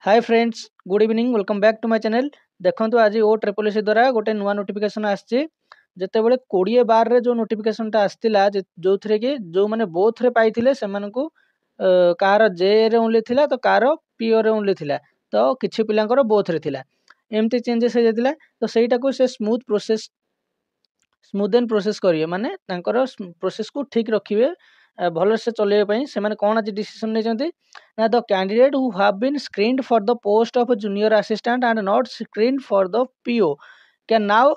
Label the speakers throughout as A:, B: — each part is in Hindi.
A: Hi friends, good evening, welcome back to my channel. देखो आज ओ ट्रिपल एस द्वारा गोटे नुआ नोटिफिकेशन आसचे जितेबाला 20/12 जो नोटिफिकेशनटा आसला जो थे कि जो मैंने बोथ रे पाइथिले सेमानकु कार जे रे ओनली थिला तो कार पीओ रे ओनली थिला तो किछि पिलांकर बोथ रे थिला एमती चेंजेस हो जाता तो सहीटा से स्मूथ एंड प्रोसेस करिए माने तांकर प्रोसेस को ठीक रखिए भल से चलैया से कौन आज डिसीजन नहीं ना the candidate who have been screened for the post of junior assistant and not screened for the PO can now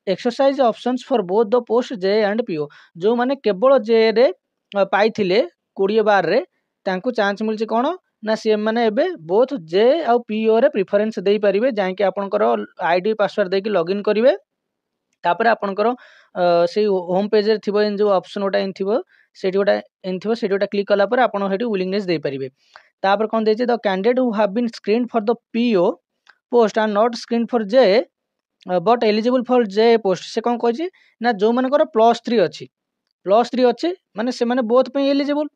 A: exercise options for both the post J and PO जो माने केवल जे रे पाई 20/12 रे तांको चांस मिलছে कौन ना सी मैंने एबे बोथ जे आउ पीओ रे प्रिफरेंस दे पारिबे जाके आपनकर आईडी पासवर्ड देकी लॉगिन करिवे तापर आपनकर से होम पेज रे थिबो इन जो ऑप्शन गोटा इन थिबो सेठी गोटा क्लिक कला पर आपन हेठी विलिंगनेस दे पारिबे। तापर कोन देछि the candidate who have been screened for the PO post and not screened for J but eligible for J post से कौन कही ना जो मानकर +3 अच्छी माने से माने बोथ पे एलिजिबल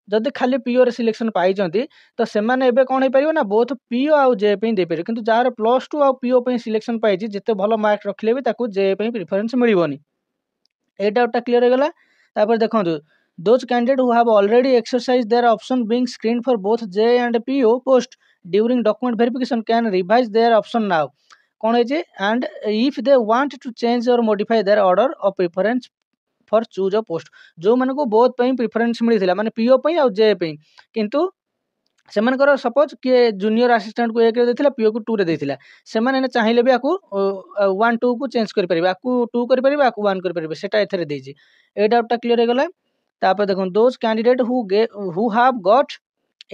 A: जदि खाली पीओ रे सिलेक्शन पाई तो से माने एबे कौन हो पारिबो ना बोथ पीओ आउ जे पे दे पारिबो किंतु जार +2 आउ पीओ पे सिलेक्शन पाई जिते भल मार्क रखले भी ताकू जे पे प्रिफरेंस मिलबोनी ए डाउटटा क्लियर हो गला। तापर देखंतु those candidate who have already exercise their option being screened for both J and PO post during document verification can revise their option now कौन है and if they want to change और modify their order of preference for choose a post जो माने को बोथ पे प्रिफरेंस मिलथिला माने पीओ पे और जे पे किंतु सेमानकर सपोज किए जूनियर असिस्टेंट को 1 रे देथिला पीओ को 2 रे देथिला सेमाने चाहिले भी आकु 1 2 को चेंज करि परिबे आकु 2 करि परिबे आकु 1 करि परिबे सेटा एथरे देछि ए डाउटटा क्लियर हो गला। तापर देखो those candidate who have got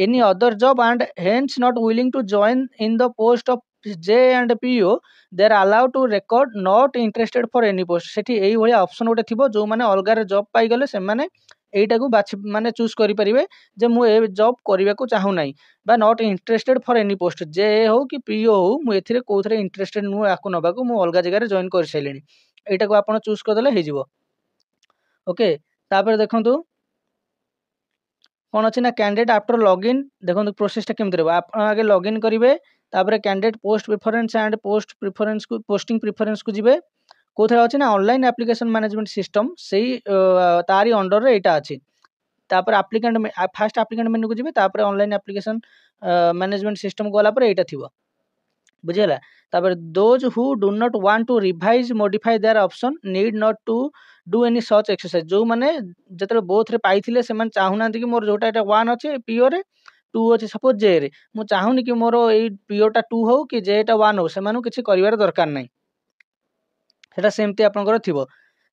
A: any other job and hence not willing to join in the post of J and PO they are allowed to record not interested for any post सेठी एई भलिया ऑप्शन गोटे थिबो जो माने अलगा रे जॉब पाई गले से माने एईटा को बाछि माने चूज करि परिबे जे मु ए जॉब करिबा को चाहू नाही बा not interested for any post जे हो कि पीओ हो मु एथिरे कोथरे इंटरेस्टेड नु आकु नबा को मु अलगा जगह रे जॉइन कर सैलेनी एईटा को आपण चूज कर देले हे जिवो ओके। तापर देखंतु कौन अच्छी ना कैंडिडेट आफ्टर लॉगिन देखो प्रोसेसटा केमती रहबो आप आगे लॉगिन करेंगे तापर candidate post preference and post preference को पोस्टिंग प्रिफरेंस को जिवे कोथरे अछि ना ऑनलाइन एप्लीकेशन मैनेजमेंट सिस्टम सेही तारी अंडर रे एटा अछि तापर एप्लीकेंट फास्ट एप्लीकेंट मेनू को जिवे तापर ऑनलाइन एप्लीकेशन मैनेजमेंट सिस्टम को वाला पर एटा थिबो बुझेला। तापर those who do not want to revise modify their option need not to do any such exercise जो माने जतले बोथ रे पाइथिले से माने चाहू कि मोर जोटा एटा 1 अछि पीओ रे 2 अछि सपोज जे रे मु चाहूनी कि मोर एई पीओ टा 2 हो कि जे टा 1 हो से मानु किछि करिवार दरकार नै सेटा सेमती आपनकर थिबो।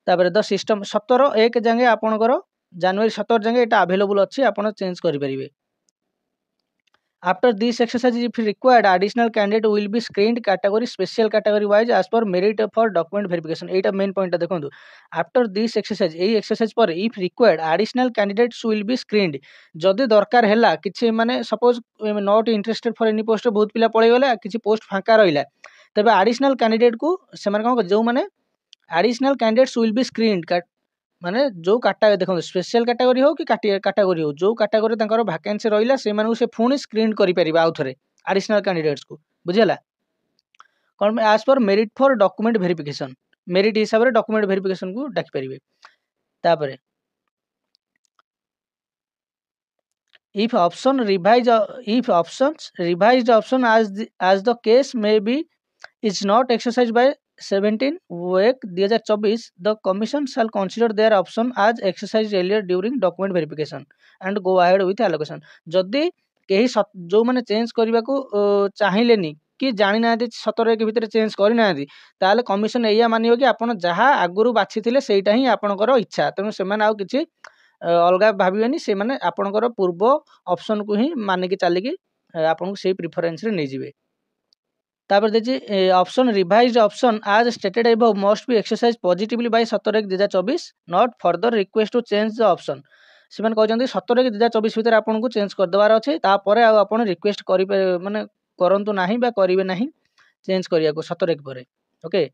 A: तापर द सिस्टम 17/1 जांगे आपनकर जनवरी 17 जांगे एटा अवेलेबल अछि आपन चेंज करि परिबे। After this exercise, if required, additional candidate will be screened category special category wise as per merit for document verification. एटा मेन पॉइंट देखो आफ्टर दिस एक्सरसाइज एई एक्सरसाइज पर if required additional candidates will be screened जदि दरकार हैला किछि माने suppose not interested for any post बहुत पिला पळै गला किछि पोस्ट फांका रहिला तबे एडिशनल कैंडिडेट को से माने कोन जो माने additional candidates will be screened माने जो कैटेगरी देखो स्पेशल कैटेगरी हो कि कैटेगरी हो जो कैटेगरी तंकर वैकेंसी रहिला से मानु से पुणी स्क्रीन करि परिबा आउ थरे एडिशनल कैंडिडेट्स को बुझिला कोन as per merit for document verification merit हिसाब रे डॉक्यूमेंट वेरिफिकेशन को डाक परिबे। तापरे if options revised option as the case may be is not exercised by 17/1/2024 the commission shall consider their option as exercised earlier during document verification and go ahead with allocation जदि केही जो माने चेंज करबा को चाहिलेनी कि जानि ना 17 के भीतर चेंज करि ना ताले कमिशन एया मानियो कि आपण जहा आगुरु बाछि थिले सेटा ही आपणकर इच्छा तेनु से माने आउ किछि अलगा भाबिबेनी से माने आपणकर पूर्व ऑप्शन को ही माने कि चली कि आपन को से प्रिफरेंस रे नै जिवे। तापर देछि option revised option as stated above must be exercise positively by 17/1/2024 not further request to change the option से माने कहजंती 17/1/2024 भीतर आपन को चेंज कर देबार अछि तापरे आ आपन रिक्वेस्ट करि माने करंतु नाही बा करिवे नाही चेंज करिया को 17 के परे ओके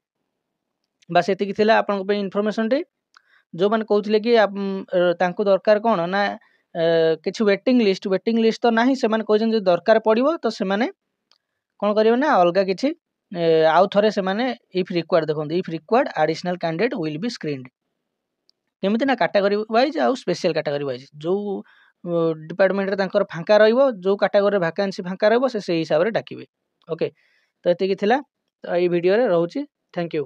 A: बस एति कि थिला आपन पे इन्फॉर्मेशन टे जो माने कहउथिले कि तांको दरकार कोन ना किछि वेटिंग लिस्ट तो नाही से माने कहजन जे दरकार पड़िबो तो से माने କ'ଣ କରିବେ ନା ଅଲଗା କିଛି ଆଉ ଥରେ ସେମାନେ ଇଫ୍ ରିକ୍ୱାର୍ଡ଼ ଦେଖନ୍ତୁ if required additional candidate will be screened କେମିତି ନା କାଟାଗୋରୀ ୱାଇଜ୍ ଆଉ ସ୍ପେଶିଆଲ୍ କାଟାଗୋରୀ ୱାଇଜ୍ ଯେଉଁ ଡିପାର୍ଟମେଣ୍ଟରେ ତାଙ୍କର ଫାଙ୍କା ରହିବ ଯେଉଁ କାଟାଗୋରୀରେ ଭ୍ୟାକାନ୍ସି ଫାଙ୍କା ରହିବ ସେ ସେଇ ହିସାବରେ ଡାକିବେ। ଓକେ, ତ ଏତିକି ଥିଲା ତ ଏଇ ଭିଡ଼ିଓରେ ରହୁଛି। Thank you.